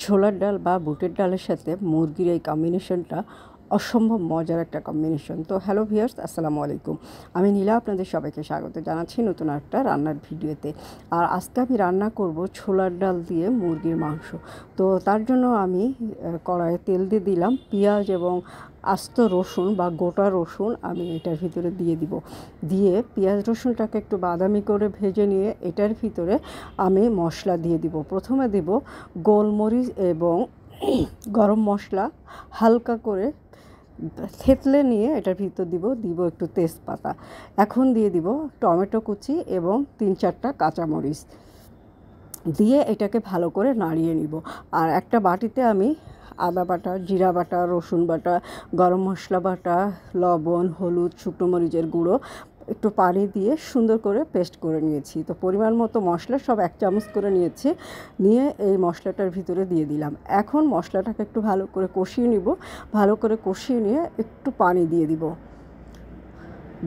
ছোলার ডাল বা বুটের ডালের সাথে মুরগির এই কম্বিনেশনটা অসম্ভব মজার একটা কম্বিনেশন। তো হ্যালো ভিউয়ার্স, আসসালামু আলাইকুম। আমি নীলা, আপনাদের সবাইকে স্বাগত জানাচ্ছি নতুন একটা রান্নার ভিডিওতে। আর আজকে আমি রান্না করব ছোলার ডাল দিয়ে মুরগির মাংস। তো তার জন্য আমি কড়াইয়ে তেল দিয়ে দিলাম, পেঁয়াজ এবং আস্ত রসুন বা গোটা রসুন আমি এটার ভিতরে দিয়ে দিব। দিয়ে পেঁয়াজ রসুনটাকে একটু বাদামি করে ভেজে নিয়ে এটার ভিতরে আমি মশলা দিয়ে দিব। প্রথমে দেব গোলমরিচ এবং গরম মশলা হালকা করে থেতলে নিয়ে এটার ভিতর দিব একটু তেজপাতা। এখন দিয়ে দিব টমেটো কুচি এবং 3-4টা কাঁচামরিচ দিয়ে এটাকে ভালো করে নাড়িয়ে নিব। আর একটা বাটিতে আমি আদা বাটা, জিরা বাটা, রসুন বাটা, গরম মশলা বাটা, লবণ, হলুদ, শুকনো মরিচের গুঁড়ো, একটু পানি দিয়ে সুন্দর করে পেস্ট করে নিয়েছি। তো পরিমাণ মতো মশলা সব 1 চামচ করে নিয়েছি, নিয়ে এই মশলাটার ভিতরে দিয়ে দিলাম। এখন মশলাটাকে একটু ভালো করে কষিয়ে নিব। ভালো করে কষিয়ে নিয়ে একটু পানি দিয়ে দিব।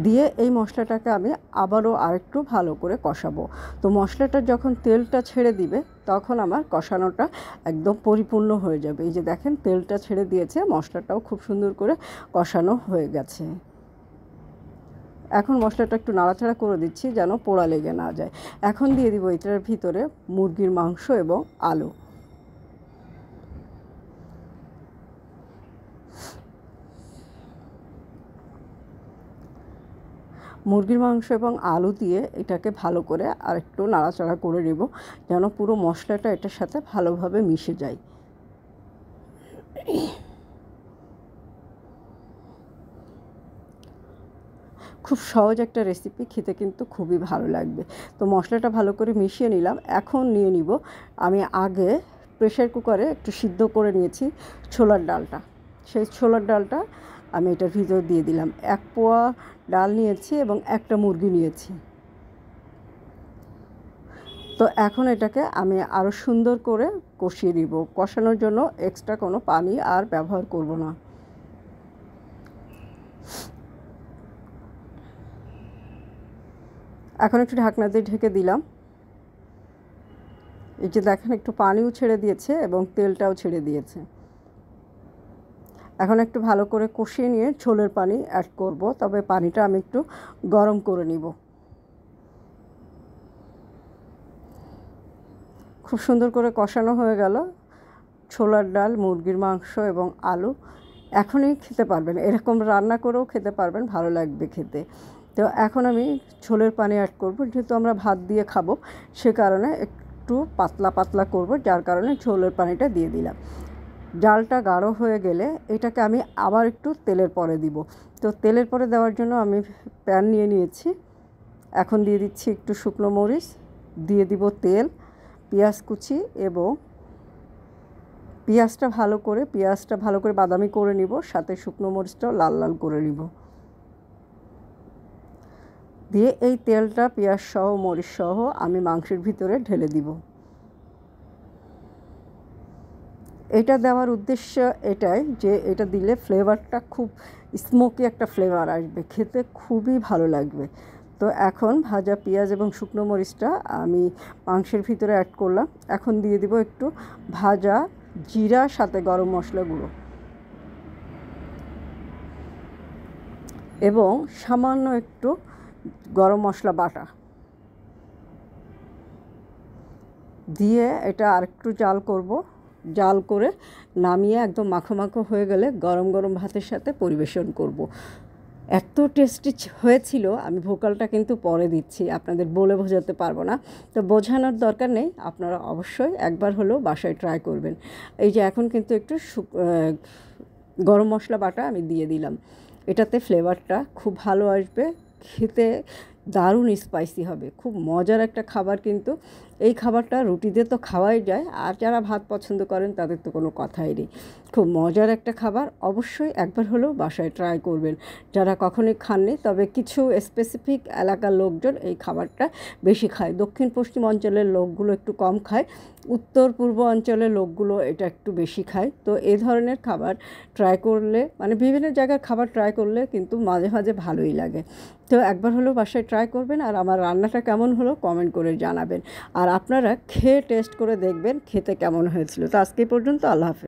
দিয়ে এই মশলাটাকে আমি আবারও আরেকটু ভালো করে কষাবো। তো মশলাটা যখন তেলটা ছেড়ে দিবে তখন আমার কষানোটা একদম পরিপূর্ণ হয়ে যাবে। এই যে দেখেন তেলটা ছেড়ে দিয়েছে, মশলাটাও খুব সুন্দর করে কষানো হয়ে গেছে। এখন মশলাটা একটু নাড়াচাড়া করে দিচ্ছি যেন পোড়া লেগে না যায়। এখন দিয়ে দিব এটার ভিতরে মুরগির মাংস এবং আলু। মুরগির মাংস এবং আলু দিয়ে এটাকে ভালো করে আর একটু নাড়াচাড়া করে নেব যেন পুরো মশলাটা এটার সাথে ভালোভাবে মিশে যায়। খুব সহজ একটা রেসিপি, খেতে কিন্তু খুবই ভালো লাগবে। তো মশলাটা ভালো করে মিশিয়ে নিলাম। এখন নিয়ে নিব আমি আগে প্রেসার কুকারে একটু সিদ্ধ করে নিয়েছি ছোলার ডালটা। সেই ছোলার ডালটা আমি এটার ভিতর দিয়ে দিলাম। 1 পোয়া ডাল নিয়েছি এবং একটা মুরগি নিয়েছি। তো এখন এটাকে আমি আরও সুন্দর করে কষিয়ে নিব। কষানোর জন্য এক্সট্রা কোনো পানি আর ব্যবহার করব না। এখন একটু ঢাকনা দিয়ে ঢেকে দিলাম। এই যে দেখেন একটু পানিও ছেড়ে দিয়েছে এবং তেলটাও ছেড়ে দিয়েছে। এখন একটু ভালো করে কষিয়ে নিয়ে ঝোলের পানি অ্যাড করব, তবে পানিটা আমি একটু গরম করে নিব। খুব সুন্দর করে কষানো হয়ে গেল ছোলার ডাল, মুরগির মাংস এবং আলু। এখনই খেতে পারবেন, এরকম রান্না করেও খেতে পারবেন, ভালো লাগবে খেতে। তো এখন আমি ঝোলের পানি অ্যাড করব, যেহেতু আমরা ভাত দিয়ে খাবো সে কারণে একটু পাতলা পাতলা করব, যার কারণে ঝোলের পানিটা দিয়ে দিলাম। ডালটা গাঢ় হয়ে গেলে এটাকে আমি আবার একটু তেলের পরে দিব। তো তেলের পরে দেওয়ার জন্য আমি প্যান নিয়ে নিয়েছি। এখন দিয়ে দিচ্ছি একটু শুকনো মরিচ, দিয়ে দিব তেল, পেঁয়াজ কুচি এবং পেঁয়াজটা ভালো করে বাদামি করে নিব, সাথে শুকনো মরিচটাও লাল লাল করে নিব। দিয়ে এই তেলটা পেঁয়াজ সহ মরিচ সহ আমি মাংসের ভিতরে ঢেলে দিব। এটা দেওয়ার উদ্দেশ্য এটাই যে এটা দিলে ফ্লেভারটা খুব স্মোকি একটা ফ্লেভার আসবে, খেতে খুবই ভালো লাগবে। তো এখন ভাজা পেঁয়াজ এবং শুকনো মরিচটা আমি মাংসের ভিতরে অ্যাড করলাম। এখন দিয়ে দিব একটু ভাজা জিরা, সাথে গরম মশলা গুঁড়ো এবং সামান্য একটু গরম মশলা বাটা দিয়ে এটা আরেকটু জাল করে নামিয়ে একদম মাখো মাখো হয়ে গেলে গরম গরম ভাতের সাথে পরিবেশন করব। এত টেস্টি হয়েছিল, আমি ভোকালটা কিন্তু পরে দিচ্ছি, আপনাদের বলে বোঝাতে পারবো না। তো বোঝানোর দরকার নেই, আপনারা অবশ্যই একবার হলেও বাসায় ট্রাই করবেন। এই যে এখন কিন্তু একটু গরম মশলা বাটা আমি দিয়ে দিলাম, এটাতে ফ্লেভারটা খুব ভালো আসবে, খেতে দারুণ স্পাইসি হবে, খুব মজার একটা খাবার। কিন্তু এই খাবারটা রুটি দিয়ে তো খাওয়াই যায়, আর যারা ভাত পছন্দ করেন তাদের তো কোনো কথাই নেই। খুব মজার একটা খাবার, অবশ্যই একবার হলেও বাসায় ট্রাই করবেন যারা কখনোই খাননি। তবে কিছু স্পেসিফিক এলাকার লোকজন এই খাবারটা বেশি খায়, দক্ষিণ পশ্চিম অঞ্চলের লোকগুলো একটু কম খায়, উত্তর পূর্ব অঞ্চলের লোকগুলো এটা একটু বেশি খায়। তো এই ধরনের খাবার ট্রাই করলে, মানে বিভিন্ন জায়গার খাবার ট্রাই করলে কিন্তু মাঝে মাঝে ভালোই লাগে। তো একবার হলেও বাসায় ট্রাই ট্রাই করবেন, আর আমার রান্নাটা কেমন হলো কমেন্ট করে জানাবেন। আর আপনারা খেয়ে টেস্ট করে দেখবেন খেতে কেমন হয়েছিল। তো আজকে এই পর্যন্ত, আল্লাহ হাফেজ।